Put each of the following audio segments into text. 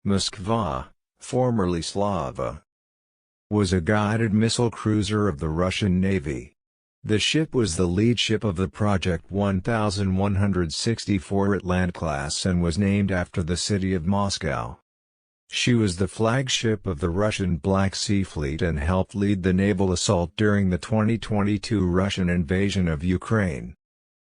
Moskva, formerly Slava, was a guided missile cruiser of the Russian Navy. The ship was the lead ship of the Project 1164 Atlant class and was named after the city of Moscow. She was the flagship of the Russian Black Sea Fleet and helped lead the naval assault during the 2022 Russian invasion of Ukraine.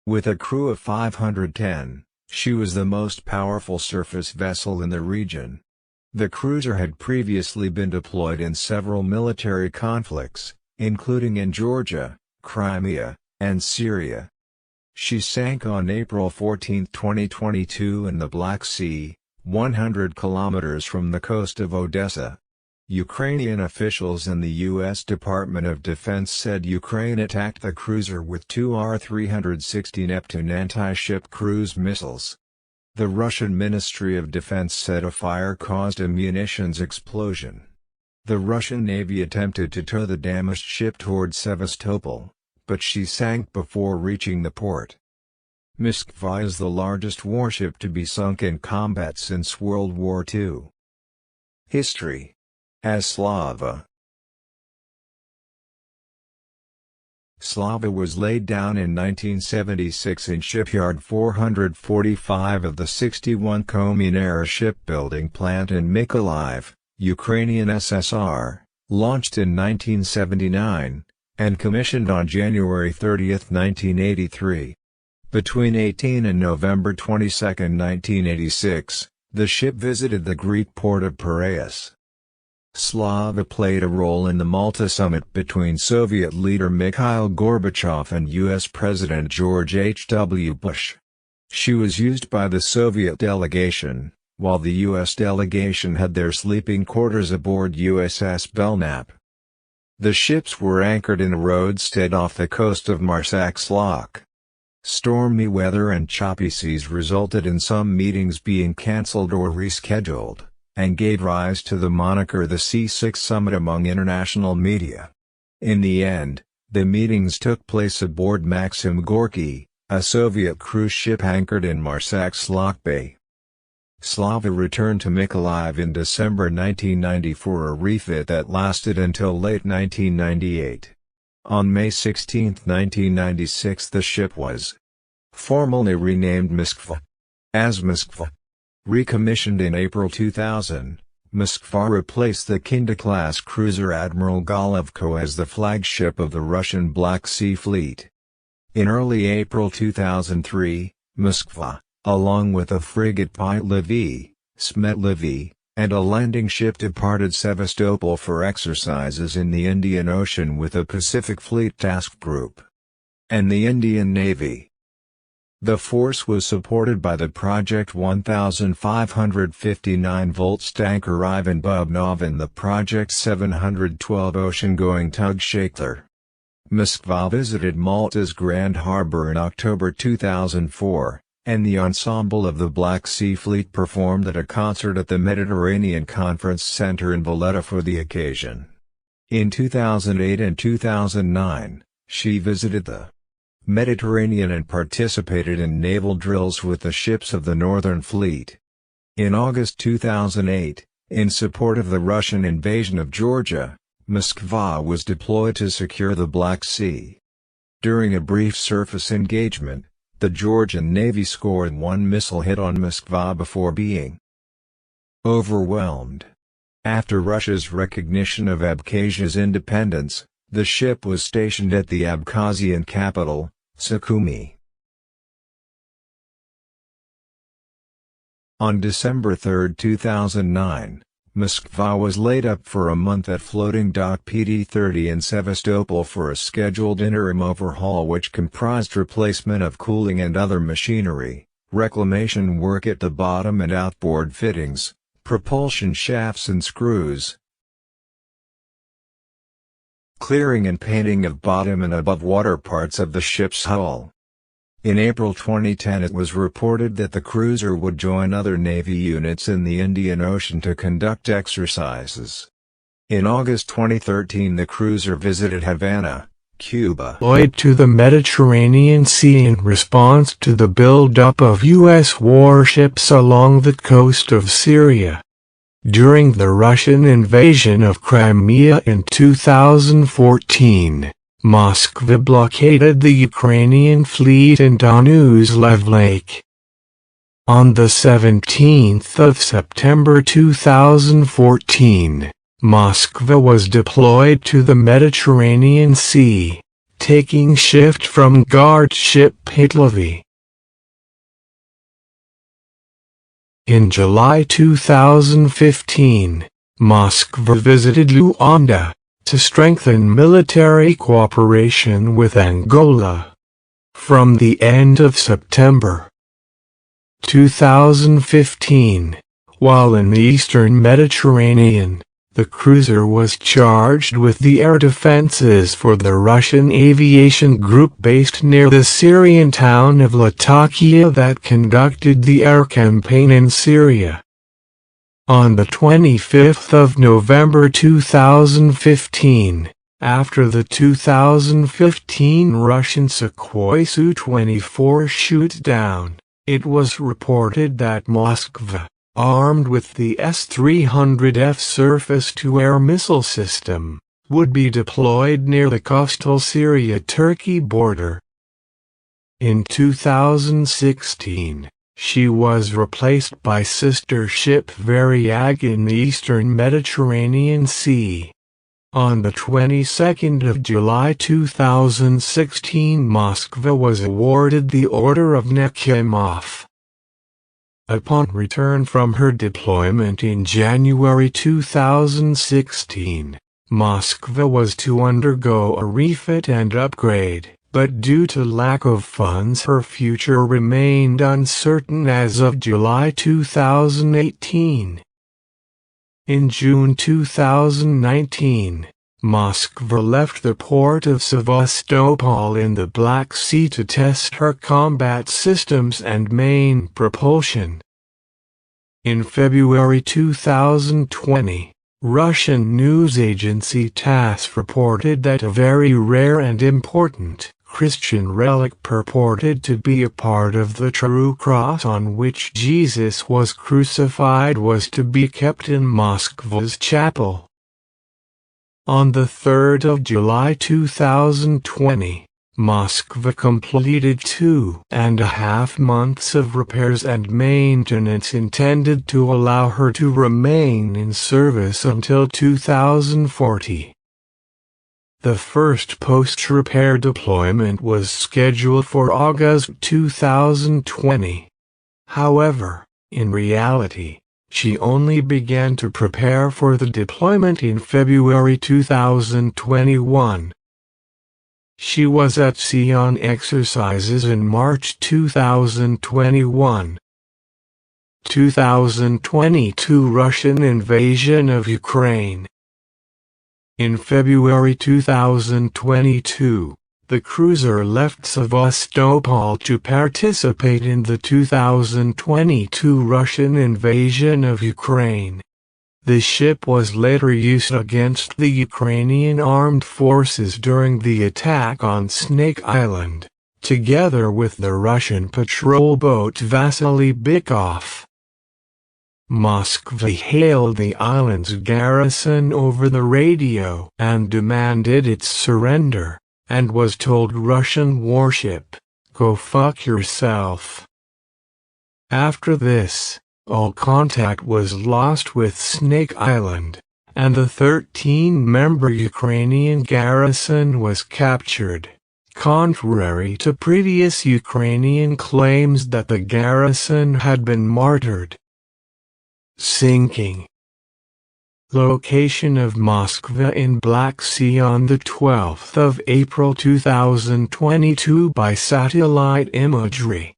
With a crew of 510, she was the most powerful surface vessel in the region. The cruiser had previously been deployed in several military conflicts, including in Georgia, Crimea, and Syria. She sank on April 14, 2022 in the Black Sea, 100 kilometers from the coast of Odessa. Ukrainian officials and the U.S. Department of Defense said Ukraine attacked the cruiser with two R-360 Neptune anti-ship cruise missiles. The Russian Ministry of Defense said a fire caused a munitions explosion. The Russian Navy attempted to tow the damaged ship toward Sevastopol, but she sank before reaching the port. Moskva is the largest warship to be sunk in combat since World War II. History. As Slava was laid down in 1976 in Shipyard 445 of the 61 Komunera shipbuilding plant in Mykolaiv, Ukrainian SSR, launched in 1979, and commissioned on January 30, 1983. Between 18 and November 22, 1986, the ship visited the Greek port of Piraeus. Slava played a role in the Malta summit between Soviet leader Mikhail Gorbachev and U.S. President George H.W. Bush. She was used by the Soviet delegation, while the U.S. delegation had their sleeping quarters aboard USS Belknap. The ships were anchored in a roadstead off the coast of Marsax's Loch. Stormy weather and choppy seas resulted in some meetings being cancelled or rescheduled, and gave rise to the moniker the C6 Summit among international media. In the end, the meetings took place aboard Maxim Gorky, a Soviet cruise ship anchored in Marsax's Loch Bay. Slava returned to Mykolaiv in December 1990 for a refit that lasted until late 1998. On May 16, 1996 the ship was formally renamed Moskva. As Moskva. Recommissioned in April 2000, Moskva replaced the Kinda-class cruiser Admiral Golovko as the flagship of the Russian Black Sea Fleet. In early April 2003, Moskva, along with a frigate Pyotr Smetlivi, and a landing ship departed Sevastopol for exercises in the Indian Ocean with a Pacific Fleet Task Group and the Indian Navy. The force was supported by the Project 1559 volts tanker Ivan Bubnov and the Project 712 ocean-going tug Shakhtar. Moskva visited Malta's Grand Harbour in October 2004, and the ensemble of the Black Sea Fleet performed at a concert at the Mediterranean Conference Center in Valletta for the occasion. In 2008 and 2009, she visited the Mediterranean and participated in naval drills with the ships of the Northern Fleet. In August 2008, in support of the Russian invasion of Georgia, Moskva was deployed to secure the Black Sea. During a brief surface engagement, the Georgian Navy scored one missile hit on Moskva before being overwhelmed. After Russia's recognition of Abkhazia's independence, the ship was stationed at the Abkhazian capital, Sukhumi. On December 3, 2009, Moskva was laid up for a month at floating dock PD-30 in Sevastopol for a scheduled interim overhaul which comprised replacement of cooling and other machinery, reclamation work at the bottom and outboard fittings, propulsion shafts and screws, clearing and painting of bottom and above water parts of the ship's hull. In April 2010 it was reported that the cruiser would join other Navy units in the Indian Ocean to conduct exercises. In August 2013 the cruiser visited Havana, Cuba, to the Mediterranean Sea in response to the buildup of U.S. warships along the coast of Syria. During the Russian invasion of Crimea in 2014, Moskva blockaded the Ukrainian fleet in Donuzlev Lake. On the 17th of September 2014, Moskva was deployed to the Mediterranean Sea, taking shift from guard ship Pitlovy. In July 2015, Moskva visited Luanda to strengthen military cooperation with Angola. From the end of September 2015, while in the eastern Mediterranean, the cruiser was charged with the air defenses for the Russian aviation group based near the Syrian town of Latakia that conducted the air campaign in Syria. On the 25th of November 2015, after the 2015 Russian Sukhoi Su-24 shoot-down, it was reported that Moskva, armed with the S-300F surface-to-air missile system, would be deployed near the coastal Syria-Turkey border. In 2016, she was replaced by sister ship Variag in the eastern Mediterranean Sea. On the 22nd of July 2016, Moskva was awarded the Order of Nakhimov. Upon return from her deployment in January 2016, Moskva was to undergo a refit and upgrade, but due to lack of funds her future remained uncertain as of July 2018. In June 2019, Moskva left the port of Sevastopol in the Black Sea to test her combat systems and main propulsion. In February 2020, Russian news agency TASS reported that a very rare and important Christian relic purported to be a part of the true cross on which Jesus was crucified was to be kept in Moskva's chapel. On the 3rd of July 2020, Moskva completed 2.5 months of repairs and maintenance intended to allow her to remain in service until 2040. The first post-repair deployment was scheduled for August 2020. However, in reality, she only began to prepare for the deployment in February 2021. She was at sea on exercises in March 2021. 2022 Russian invasion of Ukraine. In February 2022, the cruiser left Sevastopol to participate in the 2022 Russian invasion of Ukraine. The ship was later used against the Ukrainian armed forces during the attack on Snake Island, together with the Russian patrol boat Vasily Bykov. Moskva hailed the island's garrison over the radio and demanded its surrender, and was told Russian warship, "Go fuck yourself." After this, all contact was lost with Snake Island, and the 13-member Ukrainian garrison was captured, contrary to previous Ukrainian claims that the garrison had been martyred. Sinking. Location of Moskva in Black Sea on the 12th of April 2022 by satellite imagery.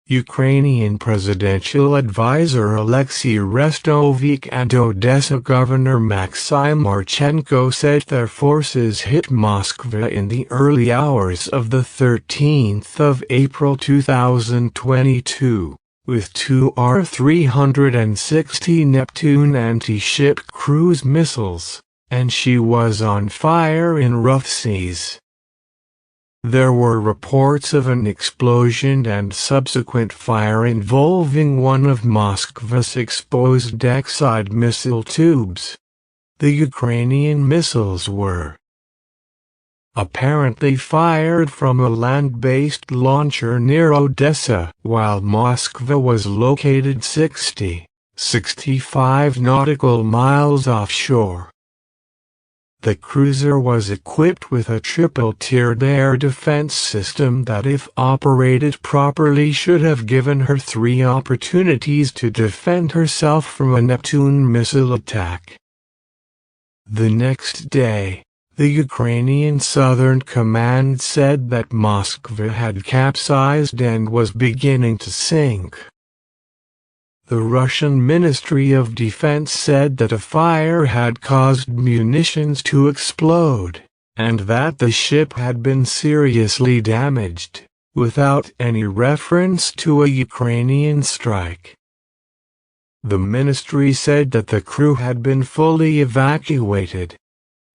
Ukrainian presidential advisor Alexei Restovik and Odessa governor Maxim Marchenko said their forces hit Moskva in the early hours of the 13th of April 2022. With two R-360 Neptune anti-ship cruise missiles, and she was on fire in rough seas. There were reports of an explosion and subsequent fire involving one of Moskva's exposed deckside missile tubes. The Ukrainian missiles were apparently fired from a land-based launcher near Odessa, while Moskva was located 65 nautical miles offshore. The cruiser was equipped with a triple-tiered air defense system that, if operated properly, should have given her 3 opportunities to defend herself from a Neptune missile attack. The next day, the Ukrainian Southern Command said that Moskva had capsized and was beginning to sink. The Russian Ministry of Defense said that a fire had caused munitions to explode, and that the ship had been seriously damaged, without any reference to a Ukrainian strike. The ministry said that the crew had been fully evacuated.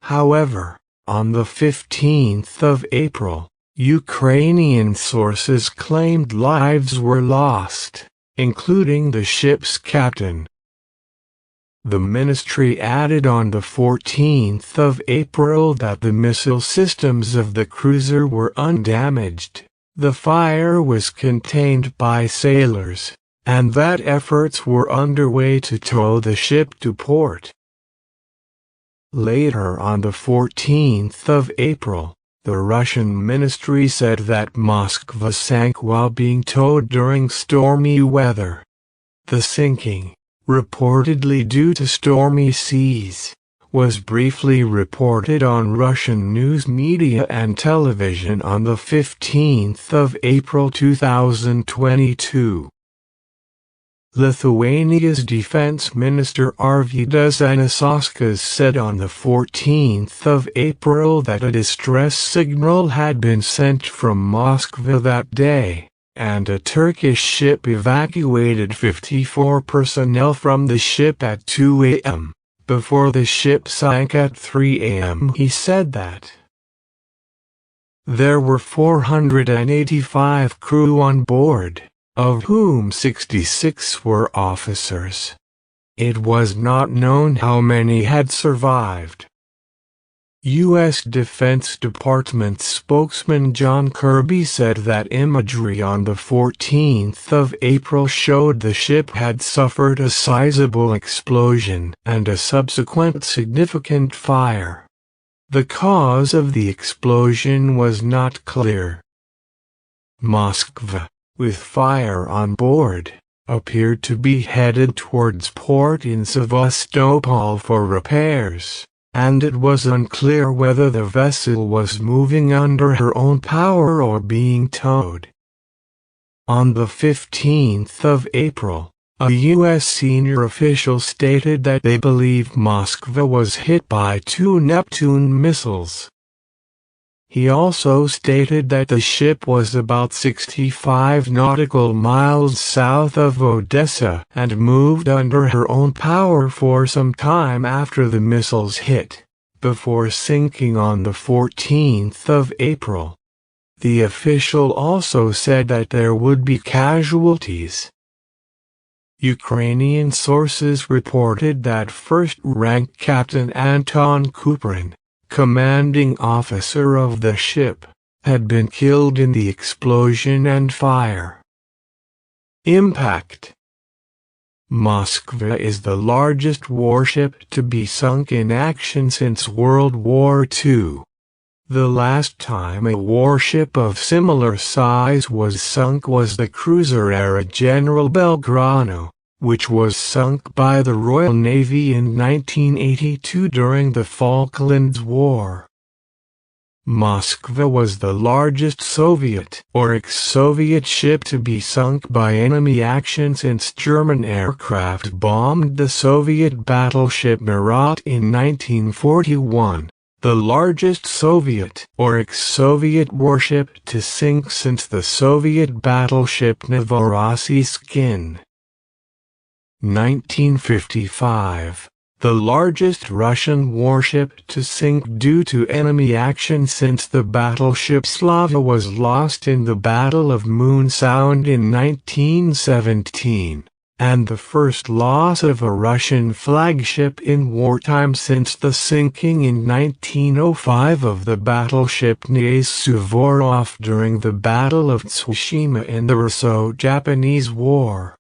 However, on the 15th of April, Ukrainian sources claimed lives were lost, including the ship's captain. The ministry added on the 14th of April that the missile systems of the cruiser were undamaged, the fire was contained by sailors, and that efforts were underway to tow the ship to port. Later on the 14th of April, the Russian ministry said that Moskva sank while being towed during stormy weather. The sinking, reportedly due to stormy seas, was briefly reported on Russian news media and television on the 15th of April 2022. Lithuania's defense minister Arvydas Anušauskas said on the 14th of April that a distress signal had been sent from Moskva that day, and a Turkish ship evacuated 54 personnel from the ship at 2 a.m., before the ship sank at 3 a.m. He said that there were 485 crew on board, of whom 66 were officers. It was not known how many had survived. U.S. Defense Department spokesman John Kirby said that imagery on the 14th of April showed the ship had suffered a sizable explosion and a subsequent significant fire. The cause of the explosion was not clear. Moskva, with fire on board, appeared to be headed towards port in Sevastopol for repairs, and it was unclear whether the vessel was moving under her own power or being towed. On the 15th of April, a U.S. senior official stated that they believed Moskva was hit by 2 Neptune missiles. He also stated that the ship was about 65 nautical miles south of Odessa and moved under her own power for some time after the missiles hit, before sinking on the 14th of April. The official also said that there would be casualties. Ukrainian sources reported that first-rank Captain Anton Kuprin, commanding officer of the ship, had been killed in the explosion and fire. Impact. Moskva is the largest warship to be sunk in action since World War II. The last time a warship of similar size was sunk was the cruiser-era General Belgrano, which was sunk by the Royal Navy in 1982 during the Falklands War. Moskva was the largest Soviet or ex-Soviet ship to be sunk by enemy action since German aircraft bombed the Soviet battleship Murat in 1941, the largest Soviet or ex-Soviet warship to sink since the Soviet battleship Novorossiysk in 1955. the largest Russian warship to sink due to enemy action since the battleship Slava was lost in the Battle of Moon Sound in 1917, and the first loss of a Russian flagship in wartime since the sinking in 1905 of the battleship Knyaz Suvorov during the Battle of Tsushima in the Russo-Japanese War.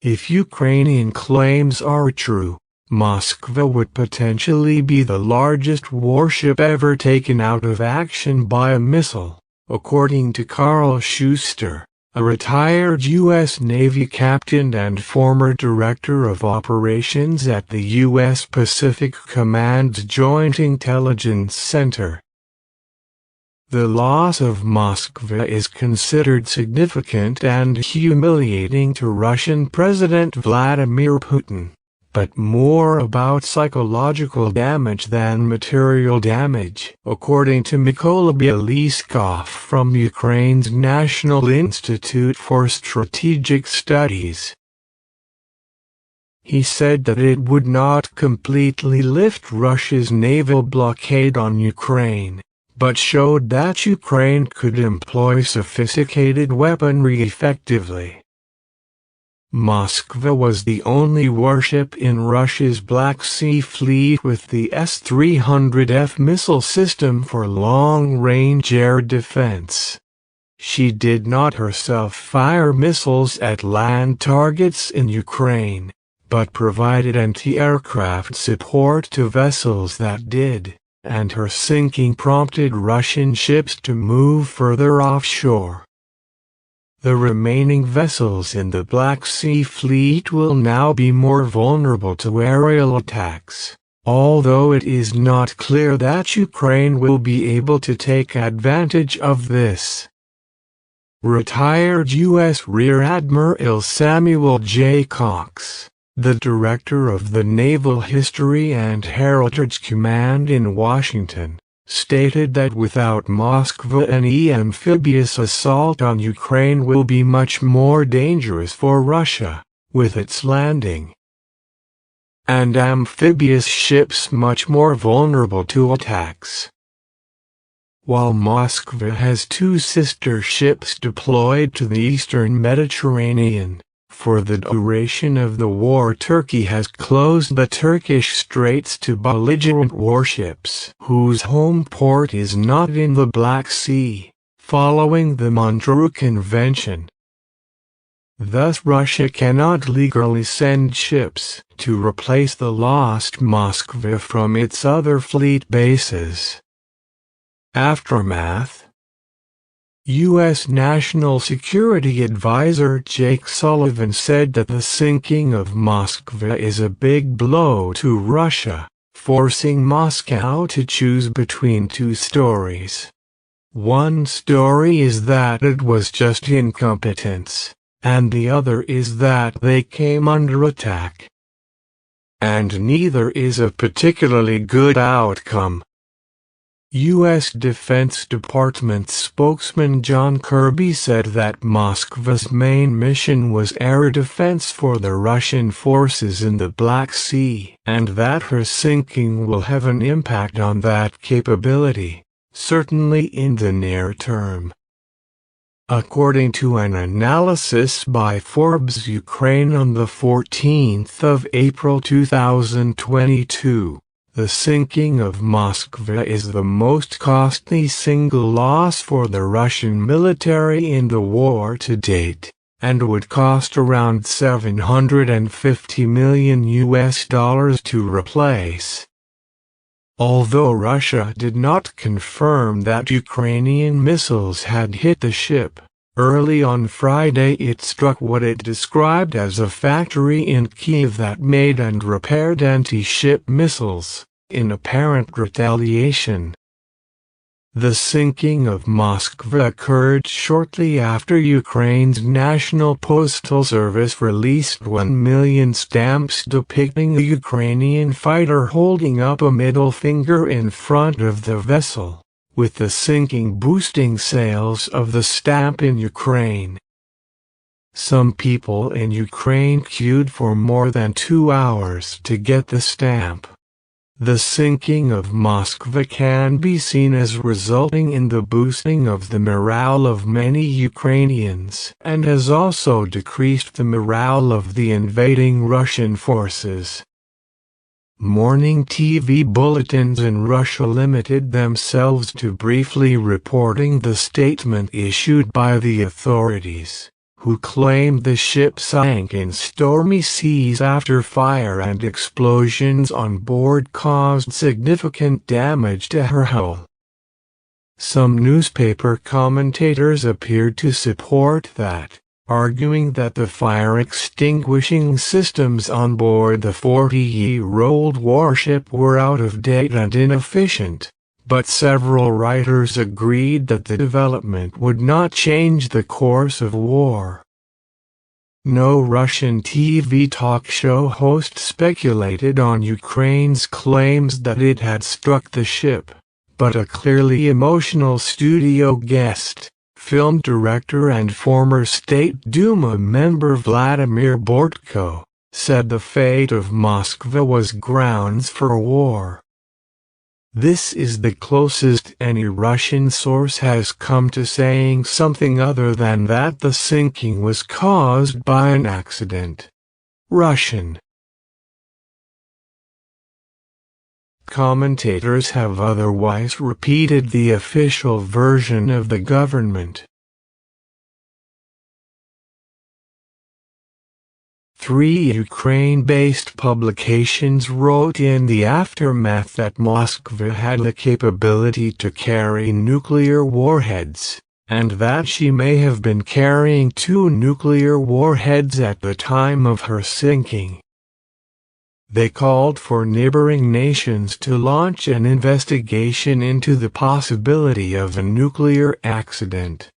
If Ukrainian claims are true, Moskva would potentially be the largest warship ever taken out of action by a missile, according to Carl Schuster, a retired U.S. Navy captain and former director of operations at the U.S. Pacific Command's Joint Intelligence Center. The loss of Moskva is considered significant and humiliating to Russian President Vladimir Putin, but more about psychological damage than material damage, according to Mykola Bieliskov from Ukraine's National Institute for Strategic Studies. He said that it would not completely lift Russia's naval blockade on Ukraine, but showed that Ukraine could employ sophisticated weaponry effectively. Moskva was the only warship in Russia's Black Sea Fleet with the S-300F missile system for long-range air defense. She did not herself fire missiles at land targets in Ukraine, but provided anti-aircraft support to vessels that did, and her sinking prompted Russian ships to move further offshore. The remaining vessels in the Black Sea Fleet will now be more vulnerable to aerial attacks, although it is not clear that Ukraine will be able to take advantage of this. Retired U.S. Rear Admiral Samuel J. Cox, the director of the Naval History and Heritage Command in Washington, stated that without Moskva any amphibious assault on Ukraine will be much more dangerous for Russia, with its landing, and amphibious ships much more vulnerable to attacks. While Moskva has two sister ships deployed to the eastern Mediterranean, for the duration of the war Turkey has closed the Turkish straits to belligerent warships whose home port is not in the Black Sea, following the Montreux Convention. Thus Russia cannot legally send ships to replace the lost Moskva from its other fleet bases. Aftermath. U.S. National Security Advisor Jake Sullivan said that the sinking of Moskva is a big blow to Russia, forcing Moscow to choose between two stories. One story is that it was just incompetence, and the other is that they came under attack. And neither is a particularly good outcome. U.S. Defense Department spokesman John Kirby said that Moskva's main mission was air defense for the Russian forces in the Black Sea, and that her sinking will have an impact on that capability, certainly in the near term. According to an analysis by Forbes Ukraine on the 14th of April 2022, the sinking of Moskva is the most costly single loss for the Russian military in the war to date, and would cost around $750 million to replace. Although Russia did not confirm that Ukrainian missiles had hit the ship, early on Friday it struck what it described as a factory in Kyiv that made and repaired anti-ship missiles, in apparent retaliation. The sinking of Moskva occurred shortly after Ukraine's National Postal Service released 1 million stamps depicting a Ukrainian fighter holding up a middle finger in front of the vessel, with the sinking boosting sales of the stamp in Ukraine. Some people in Ukraine queued for more than 2 hours to get the stamp. The sinking of Moskva can be seen as resulting in the boosting of the morale of many Ukrainians and has also decreased the morale of the invading Russian forces. Morning TV bulletins in Russia limited themselves to briefly reporting the statement issued by the authorities, who claimed the ship sank in stormy seas after fire and explosions on board caused significant damage to her hull. Some newspaper commentators appeared to support that, arguing that the fire extinguishing systems on board the 40-year-old warship were out of date and inefficient, but several writers agreed that the development would not change the course of war. No Russian TV talk show host speculated on Ukraine's claims that it had struck the ship, but a clearly emotional studio guest, film director and former State Duma member Vladimir Bortko, said the fate of Moskva was grounds for war. This is the closest any Russian source has come to saying something other than that the sinking was caused by an accident. Russian commentators have otherwise repeated the official version of the government. 3 Ukraine-based publications wrote in the aftermath that Moskva had the capability to carry nuclear warheads, and that she may have been carrying 2 nuclear warheads at the time of her sinking. They called for neighboring nations to launch an investigation into the possibility of a nuclear accident.